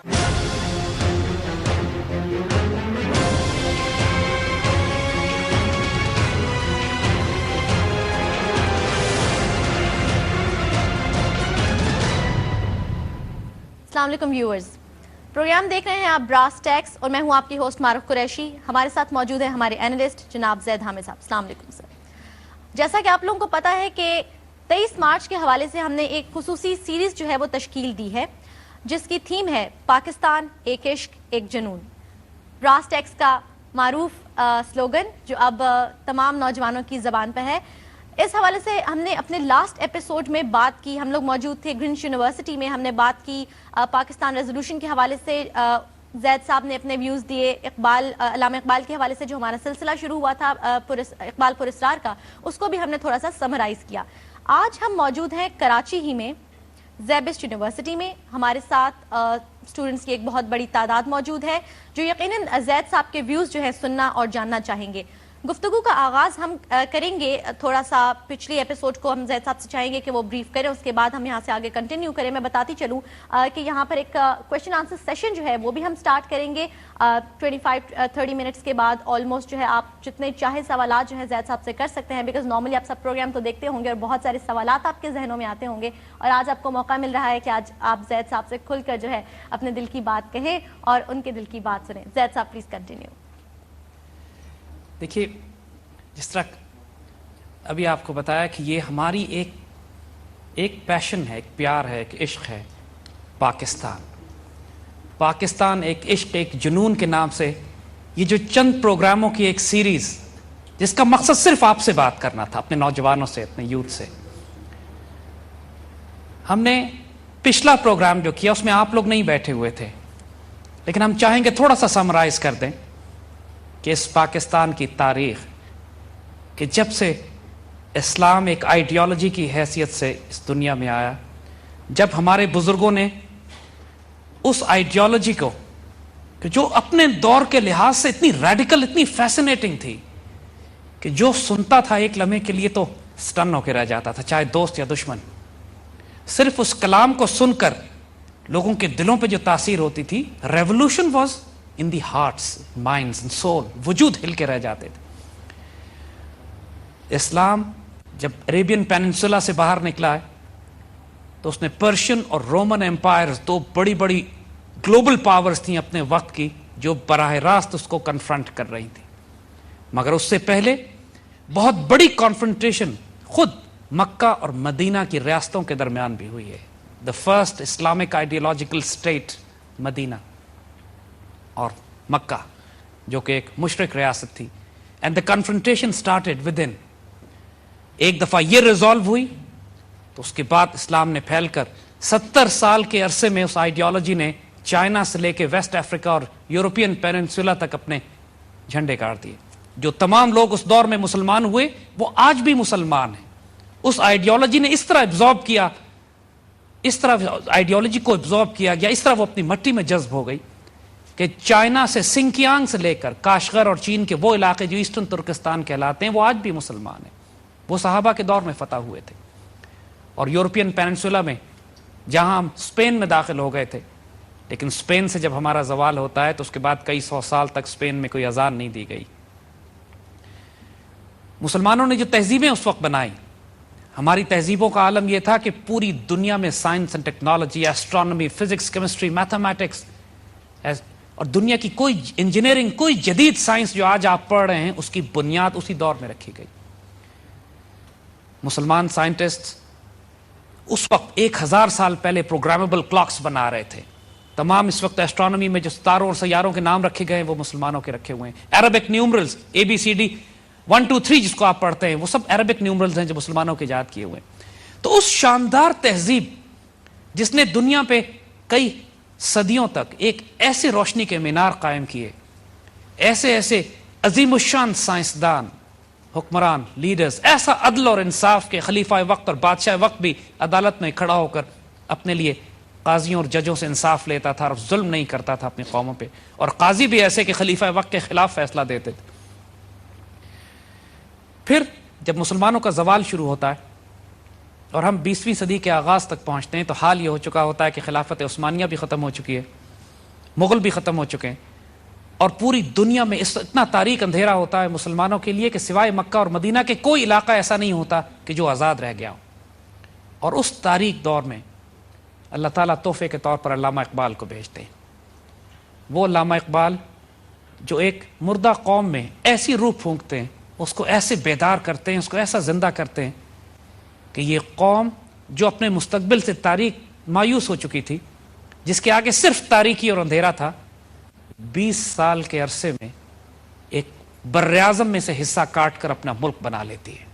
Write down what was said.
السلام علیکم viewers, programme دیکھ رہے ہیں آپ براس ٹیکس اور میں ہوں آپ کی ہوسٹ معروف قریشی. ہمارے ساتھ موجود ہے ہمارے اینالسٹ جناب زید حامد صاحب. السلام علیکم سر. جیسا کہ آپ لوگوں کو پتا ہے کہ 23 مارچ کے حوالے سے ہم نے ایک خصوصی سیریز جو ہے وہ تشکیل دی ہے جس کی تھیم ہے پاکستان ایک عشق ایک جنون. براس ٹیکس کا معروف سلوگن جو اب تمام نوجوانوں کی زبان پہ ہے. اس حوالے سے ہم نے اپنے لاسٹ ایپیسوڈ میں بات کی، ہم لوگ موجود تھے گرینوچ یونیورسٹی میں، ہم نے بات کی پاکستان ریزولوشن کے حوالے سے. زید صاحب نے اپنے ویوز دیے. علامہ اقبال کے حوالے سے جو ہمارا سلسلہ شروع ہوا تھا اقبال پراسرار کا، اس کو بھی ہم نے تھوڑا سا سمرائز کیا. آج ہم موجود ہیں کراچی ہی میں زیبسٹ یونیورسٹی میں. ہمارے ساتھ اسٹوڈنٹس کی ایک بہت بڑی تعداد موجود ہے جو یقیناً زید صاحب کے ویوز جو ہے سننا اور جاننا چاہیں گے. گفتگو کا آغاز ہم کریں گے تھوڑا سا پچھلی ایپیسوڈ کو ہم زید صاحب سے چاہیں گے کہ وہ بریف کریں، اس کے بعد ہم یہاں سے آگے کنٹینیو کریں. میں بتاتی چلوں کہ یہاں پر ایک کویشچن آنسر سیشن جو ہے وہ بھی ہم سٹارٹ کریں گے 25-30 منٹس کے بعد. آلموسٹ جو ہے آپ جتنے چاہے سوالات جو ہے زید صاحب سے کر سکتے ہیں، بیکاز نارملی آپ سب پروگرام تو دیکھتے ہوں گے اور بہت سارے سوالات آپ کے ذہنوں میں آتے ہوں گے، اور آج آپ کو موقع مل رہا ہے کہ آج آپ زید صاحب سے کھل کر جو ہے اپنے دل کی بات کہیں اور ان کے دل کی بات سنیں. زید صاحب پلیز کنٹینیو. دیکھیے، جس طرح ابھی آپ کو بتایا کہ یہ ہماری ایک پیشن ہے، ایک پیار ہے، ایک عشق ہے. پاکستان ایک عشق ایک جنون کے نام سے یہ جو چند پروگراموں کی ایک سیریز جس کا مقصد صرف آپ سے بات کرنا تھا، اپنے نوجوانوں سے، اپنے یوتھ سے. ہم نے پچھلا پروگرام جو کیا اس میں آپ لوگ نہیں بیٹھے ہوئے تھے، لیکن ہم چاہیں گے تھوڑا سا سمرائز کر دیں کہ اس پاکستان کی تاریخ، کہ جب سے اسلام ایک آئیڈیالوجی کی حیثیت سے اس دنیا میں آیا، جب ہمارے بزرگوں نے اس آئیڈیالوجی کو کہ جو اپنے دور کے لحاظ سے اتنی ریڈیکل، اتنی فیسنیٹنگ تھی کہ جو سنتا تھا ایک لمحے کے لیے تو سٹن ہو کے رہ جاتا تھا، چاہے دوست یا دشمن. صرف اس کلام کو سن کر لوگوں کے دلوں پہ جو تاثیر ہوتی تھی، revolution was in the hearts, minds and civil, وجود ہل کے رہ جاتے تھے. اسلام جب عربین پیننسولا سے باہر نکلا ہے تو اس نے پرشین اور رومن امپائرز، دو بڑی بڑی گلوبل پاورز تھیں اپنے وقت کی، جو براہ راست اس کو کنفرنٹ کر رہی تھیں. مگر اس سے پہلے بہت بڑی کانفرنٹیشن خود مکہ اور مدینہ کی ریاستوں کے درمیان بھی ہوئی ہے. The first Islamic ideological state Medina اور مکہ، جو کہ ایک مشرک ریاست تھی. And the confrontation started with ان. ایک دفعہ یہ ریزالو ہوئی تو اس کے بعد اسلام نے پھیل کر 70 سال کے عرصے میں اس آئیڈیالوجی نے چائنا سے لے کے ویسٹ افریقہ اور یورپین پیننسولا تک اپنے جھنڈے گاڑ دیے. جو تمام لوگ اس دور میں مسلمان ہوئے وہ آج بھی مسلمان ہیں. اس آئیڈیالوجی نے اس طرح ایبزارب کیا، اس طرح آئیڈیالوجی کو ایبزارب کیا گیا، اس طرح وہ اپنی مٹی میں جذب ہو گئی کہ چائنا سے سنکیانگ سے لے کر کاشغر اور چین کے وہ علاقے جو ایسٹرن ترکستان کہلاتے ہیں وہ آج بھی مسلمان ہیں. وہ صحابہ کے دور میں فتح ہوئے تھے. اور یورپین پیننسولا میں جہاں ہم اسپین میں داخل ہو گئے تھے، لیکن اسپین سے جب ہمارا زوال ہوتا ہے تو اس کے بعد کئی 100 سال تک اسپین میں کوئی اذان نہیں دی گئی. مسلمانوں نے جو تہذیبیں اس وقت بنائی، ہماری تہذیبوں کا عالم یہ تھا کہ پوری دنیا میں science and technology, astronomy, physics, chemistry, mathematics اور دنیا کی کوئی انجینئرنگ، کوئی جدید سائنس جو آج آپ پڑھ رہے ہیں اس کی بنیاد اسی دور میں رکھی گئی. مسلمان سائنٹسٹ اس وقت 1000 سال پہلے پروگرامیبل کلاکس بنا رہے تھے. تمام اس وقت ایسٹرونومی میں جو ستاروں اور سیاروں کے نام رکھے گئے ہیں وہ مسلمانوں کے رکھے ہوئے ہیں. عربک نیومرلز ABCD 1 2 3 جس کو آپ پڑھتے ہیں وہ سب عربک نیومرلز ہیں جو مسلمانوں کے ایجاد کیے ہوئے ہیں. تو اس شاندار تہذیب جس نے دنیا پہ کئی صدیوں تک ایک ایسے روشنی کے مینار قائم کیے، ایسے عظیم الشان سائنسدان، حکمران، لیڈرز، ایسا عدل اور انصاف کے خلیفہ وقت اور بادشاہ وقت بھی عدالت میں کھڑا ہو کر اپنے لیے قاضیوں اور ججوں سے انصاف لیتا تھا اور ظلم نہیں کرتا تھا اپنی قوموں پہ. اور قاضی بھی ایسے کہ خلیفہ وقت کے خلاف فیصلہ دیتے تھے. پھر جب مسلمانوں کا زوال شروع ہوتا ہے اور ہم 20ویں صدی کے آغاز تک پہنچتے ہیں تو حال یہ ہو چکا ہوتا ہے کہ خلافت عثمانیہ بھی ختم ہو چکی ہے مغل بھی ختم ہو چکے ہیں، اور پوری دنیا میں اتنا تاریک اندھیرا ہوتا ہے مسلمانوں کے لیے کہ سوائے مکہ اور مدینہ کے کوئی علاقہ ایسا نہیں ہوتا کہ جو آزاد رہ گیا ہو۔ اور اس تاریک دور میں اللہ تعالیٰ تحفے کے طور پر علامہ اقبال کو بھیجتے ہیں۔ وہ علامہ اقبال جو ایک مردہ قوم میں ایسی روح پھونکتے ہیں، اس کو ایسے بیدار کرتے ہیں، اس کو ایسا زندہ کرتے ہیں کہ یہ قوم جو اپنے مستقبل سے تاریک مایوس ہو چکی تھی، جس کے آگے صرف تاریکی اور اندھیرا تھا، 20 سال کے عرصے میں ایک براعظم میں سے حصہ کاٹ کر اپنا ملک بنا لیتی ہے۔